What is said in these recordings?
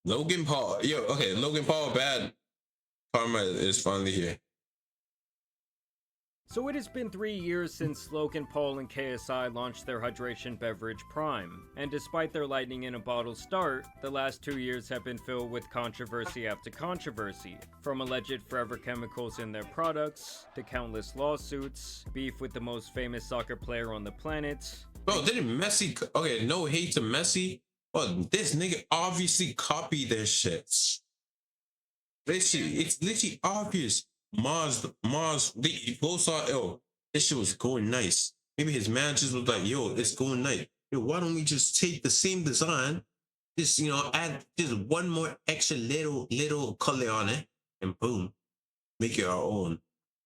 Logan Paul. Yo, okay, Logan Paul bad. Karma is finally here. So it has been 3 years since Logan Paul and KSI launched their hydration beverage Prime, and despite their lightning in a bottle start, the last 2 years have been filled with controversy after controversy, from alleged forever chemicals in their products, to countless lawsuits, beef with the most famous soccer player on the planet. Bro, didn't Messi? Okay, no hate to Messi, but this nigga obviously copied their shits. It's literally obvious. Mars, they both saw, yo, this shit was going nice. Maybe his managers was like, yo, it's going nice. Yo, why don't we just take the same design, just, add just one more extra little color on it, and boom, make it our own.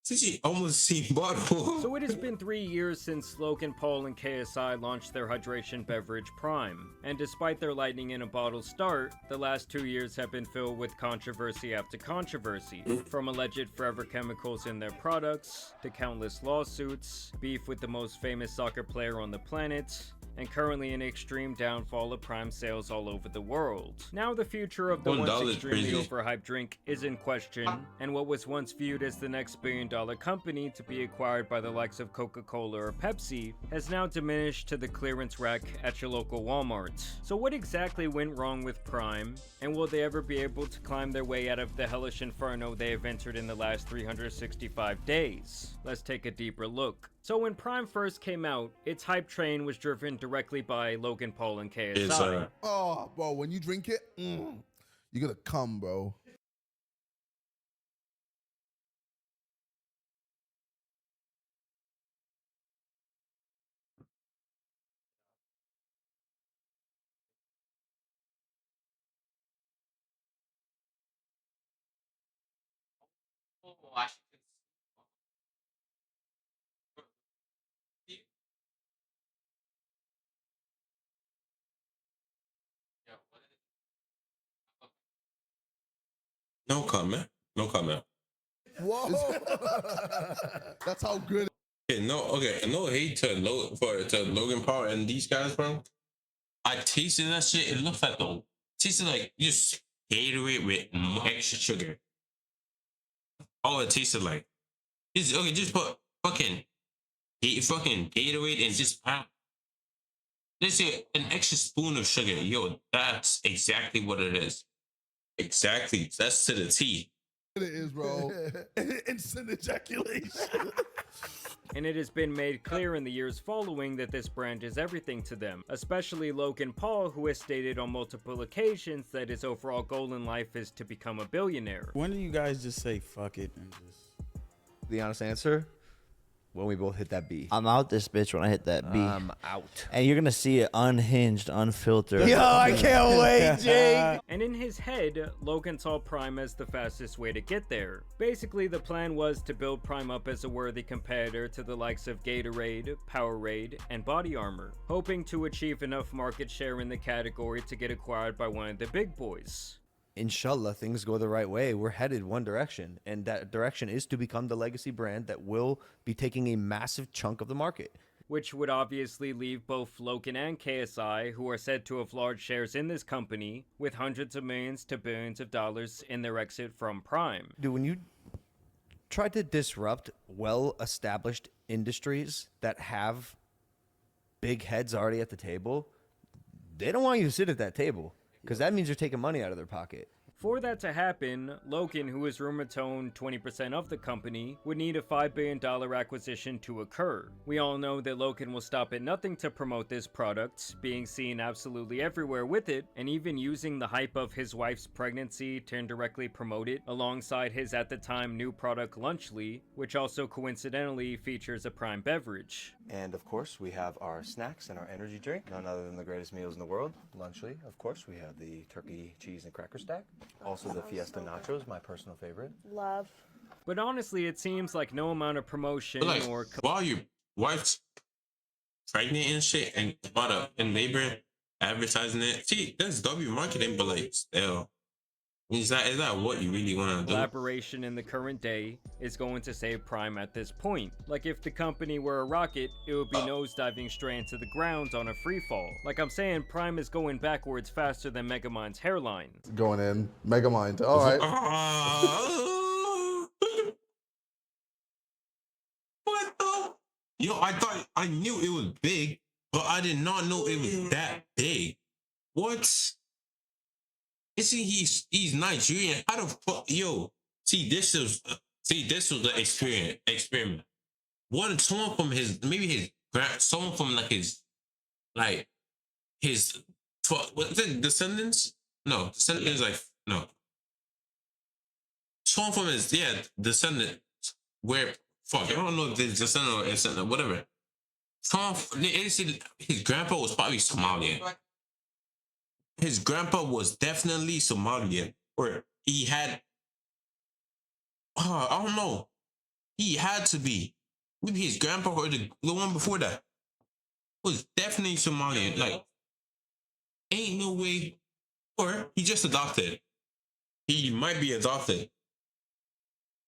Since almost seen bottle. So it has been 3 years since Logan Paul and KSI launched their hydration beverage Prime, and despite their lightning in a bottle start, the last 2 years have been filled with controversy after controversy, from alleged forever chemicals in their products, to countless lawsuits, beef with the most famous soccer player on the planet, and currently an extreme downfall of Prime sales all over the world. Now the future of the once extremely overhyped drink is in question, and what was once viewed as the next billion-dollar company to be acquired by the likes of Coca-Cola or Pepsi has now diminished to the clearance rack at your local Walmart. So what exactly went wrong with Prime, and will they ever be able to climb their way out of the hellish inferno they have entered in the last 365 days? Let's take a deeper look. So when Prime first came out, its hype train was driven directly by Logan Paul and KSI. Oh, bro, when you drink it, you're gonna come, bro. No comment. No comment. Whoa. That's how good. No hate to Logan Paul and these guys, bro. I tasted that shit. It looks like tasted like just Gatorade with extra sugar. All it tasted like. Just put fucking Gatorade and just let's say an extra spoon of sugar. Yo, that's exactly what it is. Exactly. That's to the T. It is, bro. Instant ejaculation. And it has been made clear in the years following that this brand is everything to them, especially Logan Paul, who has stated on multiple occasions that his overall goal in life is to become a billionaire. When do you guys just say fuck it and just... The honest answer, when we both hit that B. I'm out this bitch when I hit that B. I'm out. And you're gonna see it unhinged, unfiltered. Yo, I can't wait, Jake. And in his head, Logan saw Prime as the fastest way to get there. Basically, the plan was to build Prime up as a worthy competitor to the likes of Gatorade, Powerade, and Body Armor, hoping to achieve enough market share in the category to get acquired by one of the big boys. Inshallah, things go the right way. We're headed one direction, and that direction is to become the legacy brand that will be taking a massive chunk of the market. Which would obviously leave both Logan and KSI, who are said to have large shares in this company, with hundreds of millions to billions of dollars in their exit from Prime. Dude, when you try to disrupt well-established industries that have big heads already at the table, they don't want you to sit at that table. Because that means you're taking money out of their pocket. For that to happen, Logan, who is rumored to own 20% of the company, would need a $5 billion acquisition to occur. We all know that Logan will stop at nothing to promote this product, being seen absolutely everywhere with it, and even using the hype of his wife's pregnancy to indirectly promote it, alongside his at the time new product Lunchly, which also coincidentally features a Prime beverage. And of course, we have our snacks and our energy drink, none other than the greatest meals in the world. Lunchly, of course, we have the turkey, cheese, and cracker stack. Also the Fiesta Nachos, my personal favorite. Love. But honestly, it seems like no amount of promotion or... While your wife's pregnant and shit and about a in labor advertising it, see, that's W marketing, but like, still. Is that what you really want to do? Collaboration in the current day is going to save Prime at this point. Like if the company were a rocket, it would be nosediving straight into the ground on a free fall. Like I'm saying, Prime is going backwards faster than Megamind's hairline. Going in. Megamind. All right. What the? Yo, I knew it was big, but I did not know it was that big. What? You see, he's Nigerian. How the fuck, yo? This was the experiment. Someone from someone from like his what's it, descendants? No, descendants no. Someone from his descendant where fuck I don't know if this descendant or descendant whatever. His grandpa was probably Somalian. His grandpa was definitely Somalian, or he had. I don't know. He had to be. Maybe his grandpa or the one before that was definitely Somalian. Like, ain't no way. Or he just adopted. He might be adopted.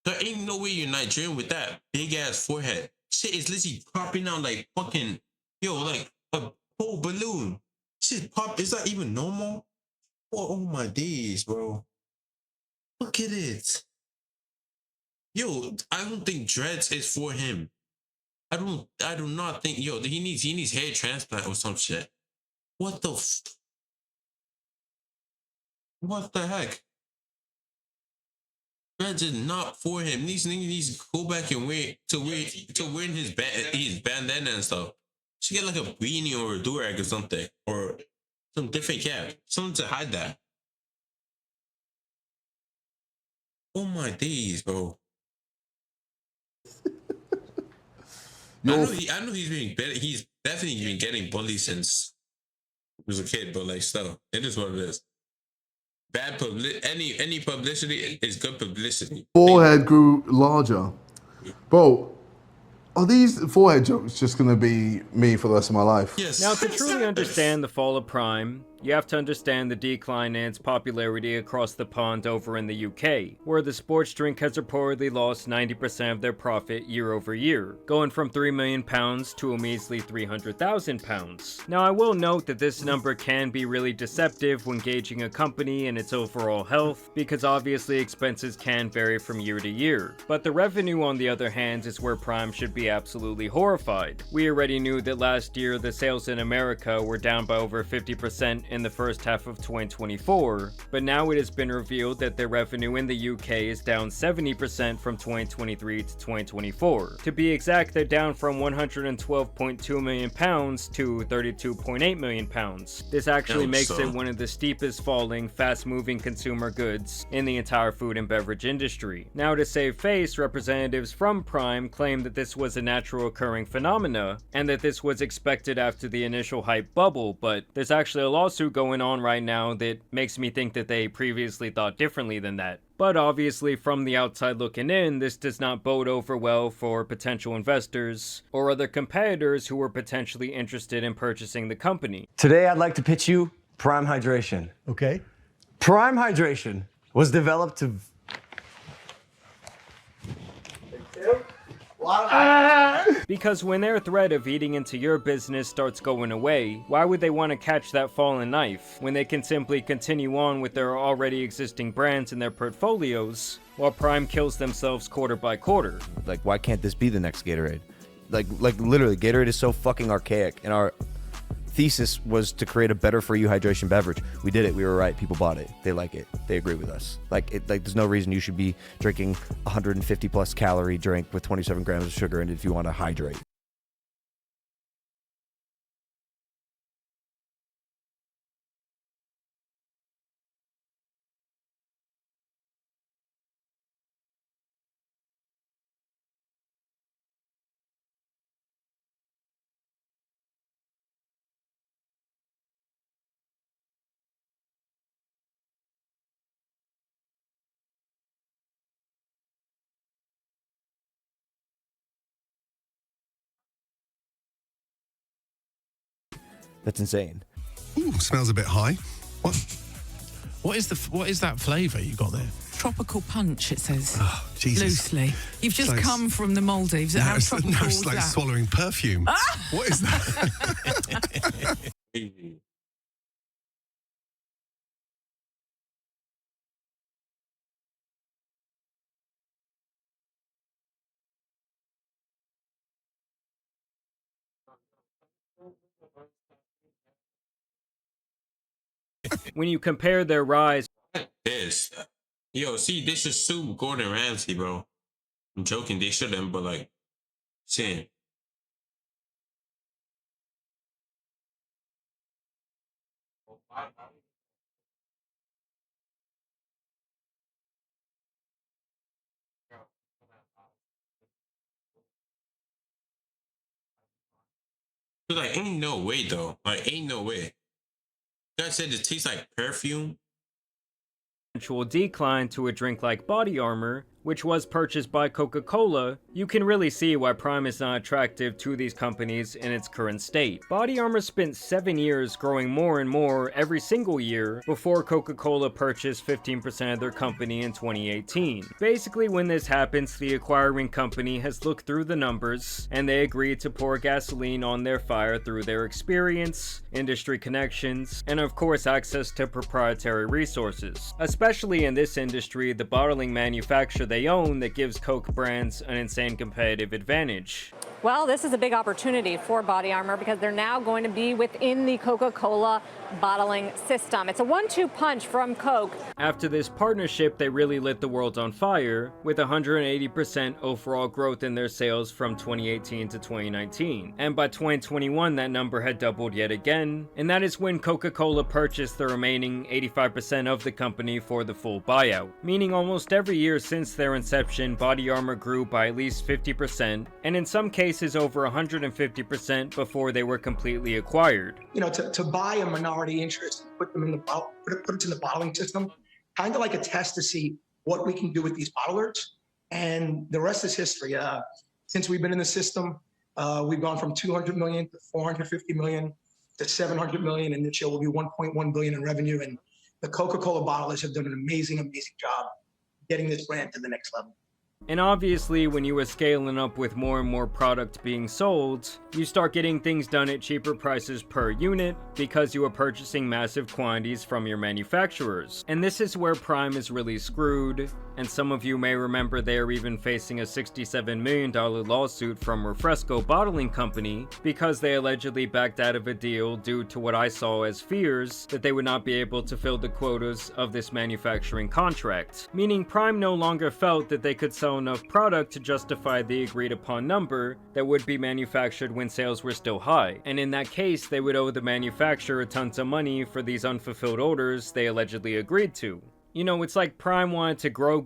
There ain't no way you're Nigerian with that big ass forehead. Shit is literally popping out like fucking like a whole balloon. Shit pop. Is that even normal? Oh my days, bro. Look at it. Yo, I don't think dreads is for him. I do not think he needs hair transplant or some shit. What the heck? Dreads is not for him. These niggas needs to go back and wearing his bandana and stuff. Should get like a beanie or a durag or something, or some different cap, something to hide that. Oh my days, bro. I know he's definitely been getting bullied since he was a kid, but like still, it is what it is. Bad any publicity is good publicity. Forehead grew larger. Bro, are these forehead jokes just going to be me for the rest of my life? Yes. Now, to truly understand the fall of Prime, you have to understand the decline in its popularity across the pond over in the UK, where the sports drink has reportedly lost 90% of their profit year over year, going from £3 million to a measly £300,000. Now, I will note that this number can be really deceptive when gauging a company and its overall health, because obviously expenses can vary from year to year. But the revenue, on the other hand, is where Prime should be absolutely horrified. We already knew that last year the sales in America were down by over 50% in the first half of 2024, but now it has been revealed that their revenue in the UK is down 70% from 2023 to 2024. To be exact, they're down from £112.2 million to £32.8 million. This actually makes it one of the steepest falling, fast-moving consumer goods in the entire food and beverage industry. Now, to save face, representatives from Prime claim that this was a natural occurring phenomena, and that this was expected after the initial hype bubble, but there's actually a lawsuit going on right now that makes me think that they previously thought differently than that. But obviously, from the outside looking in, this does not bode over well for potential investors or other competitors who were potentially interested in purchasing the company. Today, I'd like to pitch you Prime Hydration. Okay. Prime Hydration was developed to... Because when their threat of eating into your business starts going away, why would they want to catch that fallen knife when they can simply continue on with their already existing brands in their portfolios while Prime kills themselves quarter by quarter? Like, why can't this be the next Gatorade? Like literally, Gatorade is so fucking archaic, and our thesis was to create a better for you hydration beverage. We did it. We were right. People bought it. They like it. They agree with us. Like there's no reason you should be drinking 150 plus calorie drink with 27 grams of sugar in it if you want to hydrate. That's insane. Ooh, smells a bit high. What? What is that flavour you got there? Tropical punch, it says. Oh, Jesus. Loosely. You've just come from the Maldives. How tropical no, it's was like that? swallowing perfume. What is that? When you compare their rise This. Yo, see, they should sue Gordon Ramsay, bro. I'm joking, they shouldn't, but like, shit. Like, ain't no way though. Like, ain't no way. You guys said it tastes like perfume. eventual decline to a drink like Body Armor, which was purchased by Coca-Cola, you can really see why Prime is not attractive to these companies in its current state. Body Armor spent 7 years growing more and more every single year before Coca-Cola purchased 15% of their company in 2018. Basically, when this happens, the acquiring company has looked through the numbers, and they agreed to pour gasoline on their fire through their experience, industry connections, and of course access to proprietary resources. Especially in this industry, the bottling manufacturer they own that gives Coke brands an insane competitive advantage. Well, this is a big opportunity for Body Armor because they're now going to be within the Coca-Cola bottling system. It's a 1-2 punch from Coke. After this partnership, they really lit the world on fire, with 180% overall growth in their sales from 2018 to 2019. And by 2021, that number had doubled yet again, and that is when Coca-Cola purchased the remaining 85% of the company for the full buyout. Meaning almost every year since their inception, Body Armor grew by at least 50%, and in some cases over 150% before they were completely acquired. You know, to buy a minority interest, put them in the put it in the bottling system, kind of like a test to see what we can do with these bottlers, and the rest is history. Since we've been in the system, we've gone from 200 million to 450 million to 700 million, and this year will be 1.1 billion in revenue. And the Coca-Cola bottlers have done an amazing job getting this brand to the next level. And obviously, when you are scaling up with more and more product being sold, you start getting things done at cheaper prices per unit because you are purchasing massive quantities from your manufacturers. And this is where Prime is really screwed, and some of you may remember they are even facing a $67 million lawsuit from Refresco Bottling Company because they allegedly backed out of a deal due to what I saw as fears that they would not be able to fill the quotas of this manufacturing contract. Meaning Prime no longer felt that they could sell enough product to justify the agreed upon number that would be manufactured when sales were still high, and in that case they would owe the manufacturer tons of money for these unfulfilled orders they allegedly agreed to. You know, it's like Prime wanted to grow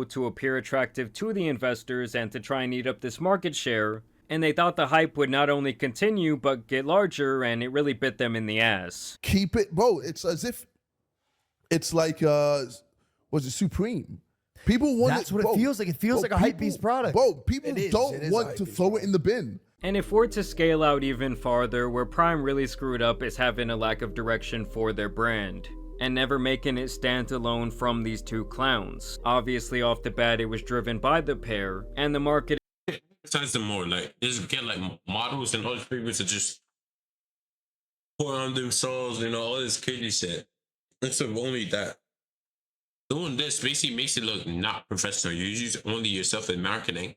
to appear attractive to the investors and to try and eat up this market share, and they thought the hype would not only continue but get larger, and it really bit them in the ass. Keep it, bro. It's as if it's like was it Supreme? People want That's it, what bro. it feels like. It feels like a hype beast product. Bro, people It is don't want to throw it in the bin. And if we're to scale out even farther, where Prime really screwed up is having a lack of direction for their brand, and never making it stand alone from these two clowns. Obviously, off the bat, it was driven by the pair, and the market Besides them more, like, just get like models and other people to just put on themselves, you know, all this crazy shit. Instead of only that. Doing this basically makes it look not professional. You use only yourself in marketing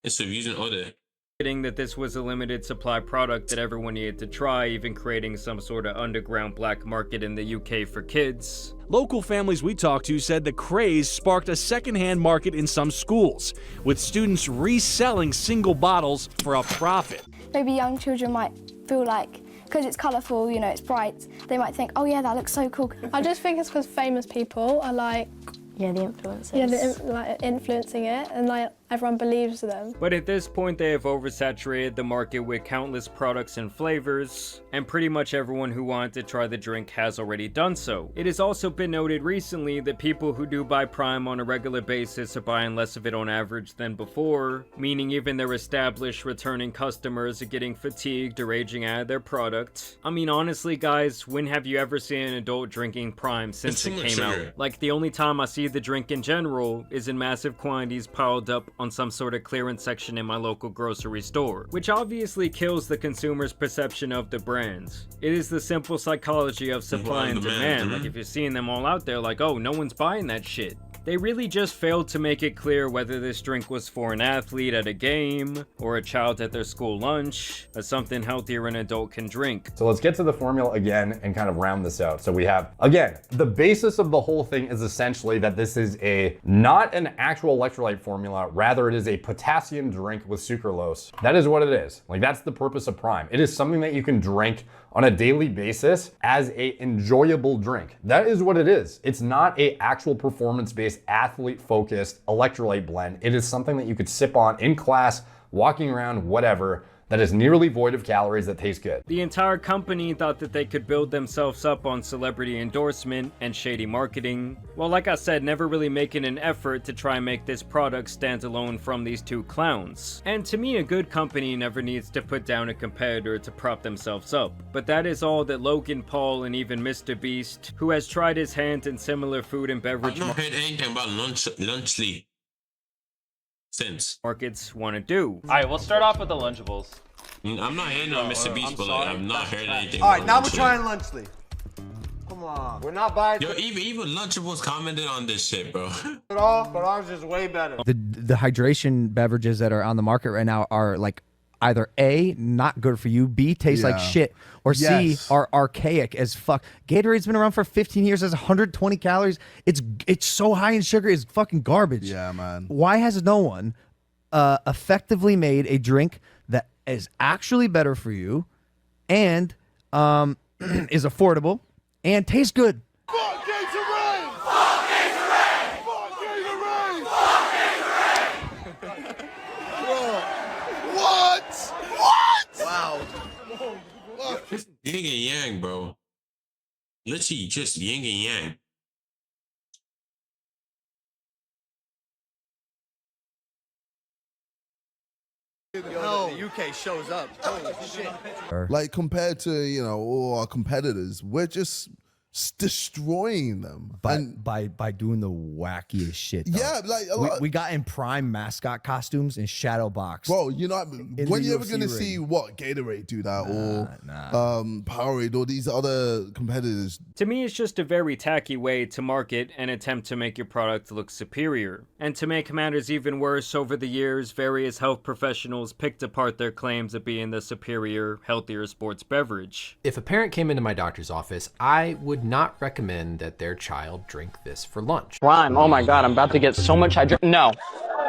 instead of using other. that this was a limited supply product that everyone needed to try, even creating some sort of underground black market in the UK for kids. Local families we talked to said the craze sparked a secondhand market in some schools, with students reselling single bottles for a profit. Maybe young children might feel like, because it's colourful, you know, it's bright, they might think, oh yeah, that looks so cool. I just think it's because famous people are like... Yeah, the influencers. Yeah, like influencing it, and like everyone believes them. But at this point, they have oversaturated the market with countless products and flavors, and pretty much everyone who wanted to try the drink has already done so. It has also been noted recently that people who do buy Prime on a regular basis are buying less of it on average than before, meaning even their established returning customers are getting fatigued or aging out of their product. I mean, honestly, guys, when have you ever seen an adult drinking Prime since it came out? Like, the only time I see the drink in general is in massive quantities piled up on some sort of clearance section in my local grocery store, which obviously kills the consumer's perception of the brands. It is the simple psychology of supply and demand. Like, if you're seeing them all out there, like, oh, no one's buying that shit. They really just failed to make it clear whether this drink was for an athlete at a game, or a child at their school lunch, or something healthier an adult can drink. So let's get to the formula again and kind of round this out. So we have, again, the basis of the whole thing is essentially that this is not an actual electrolyte formula, rather it is a potassium drink with sucralose. That is what it is. Like, that's the purpose of Prime. It is something that you can drink on a daily basis as a enjoyable drink. That is what it is. It's not a actual performance-based, athlete-focused electrolyte blend. It is something that you could sip on in class, walking around, whatever, that is nearly void of calories that taste good. The entire company thought that they could build themselves up on celebrity endorsement and shady marketing, while, like I said, never really making an effort to try and make this product stand alone from these two clowns. And to me, a good company never needs to put down a competitor to prop themselves up. But that is all that Logan Paul and even Mr. Beast, who has tried his hand in similar food and beverage I've not heard anything about Lunchly since. markets want to do. Alright, we'll start off with the Lunchables. I'm not hearing on Mr. Beast, but like, I've not heard anything. All right, now about we're trying Lunchly. Come on, we're not buying Yo, even Lunchables commented on this shit, bro. it all, but ours is way better. The hydration beverages that are on the market right now are like either A, not good for you, B, taste like shit, or C, are archaic as fuck. Gatorade's been around for 15 years, has 120 calories. It's so high in sugar, it's fucking garbage. Yeah, man. Why has no one effectively made a drink that is actually better for you and is affordable and tastes good? Wow. Yin and yang, bro. Literally just yin and yang. Yo, the UK shows up. Holy shit. Like, compared to, you know, all our competitors, we're just destroying them. By doing the wackiest shit. Though. Yeah, like we got in Prime mascot costumes and shadow box. Bro, you know, when you ever gonna see what Gatorade do that, or Powerade, or these other competitors? To me, it's just a very tacky way to market and attempt to make your product look superior. And to make matters even worse, over the years, various health professionals picked apart their claims of being the superior, healthier sports beverage. If a parent came into my doctor's office, I would not recommend that their child drink this for lunch. Prime, oh my god, I'm about to get so much hydration. No,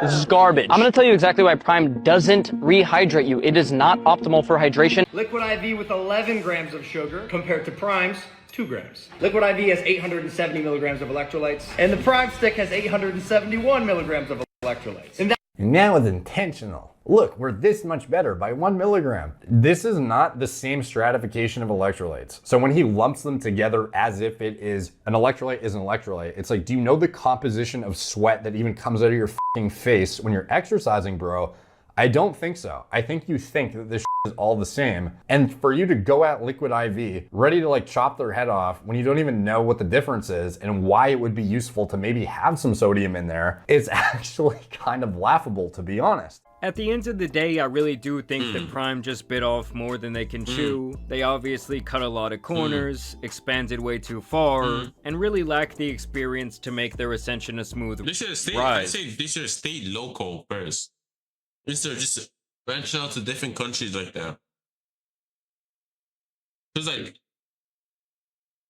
this is garbage. I'm gonna tell you exactly why Prime doesn't rehydrate you. It is not optimal for hydration. Liquid IV with 11 grams of sugar compared to Prime's 2 grams. Liquid IV has 870 milligrams of electrolytes, and the Prime stick has 871 milligrams of electrolytes. And Now it's intentional. Look, we're this much better by 1 milligram. This is not the same stratification of electrolytes. So when he lumps them together as if it is an electrolyte is an electrolyte, it's like, do you know the composition of sweat that even comes out of your fucking face when you're exercising, bro? I don't think so. I think you think that this is all the same. And for you to go at Liquid IV, ready to like chop their head off when you don't even know what the difference is and why it would be useful to maybe have some sodium in there, is actually kind of laughable, to be honest. At the end of the day, I really do think that Prime just bit off more than they can chew. They obviously cut a lot of corners, expanded way too far, and really lacked the experience to make their ascension a smooth They should have stayed. ride. I say they should have stayed local first. Instead of just branching out to different countries like that. Because like,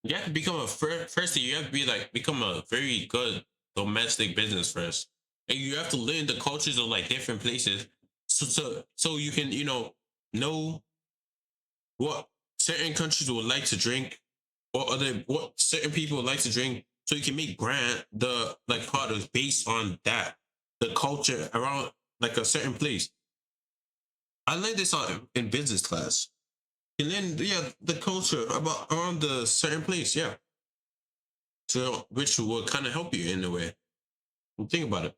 you have to become a first thing, you have to be like become a very good domestic business first. And you have to learn the cultures of like different places, so you can, you know what certain countries would like to drink, or what certain people would like to drink, so you can make brand the like products based on that, the culture around like a certain place. I learned this in business class. You learn, the culture about around the certain place, yeah. So, which will kind of help you in a way. Think about it.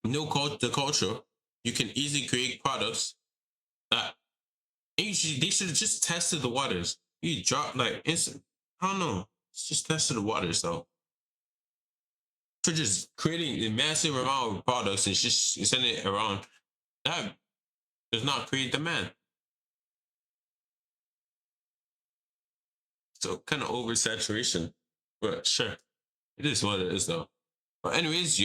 The culture, you can easily create products that usually they should have just tested the waters. You drop like instant. I don't know. It's just tested the waters though. For just creating a massive amount of products and just sending it around, that does not create demand. So kind of oversaturation. But sure. It is what it is though. But anyways,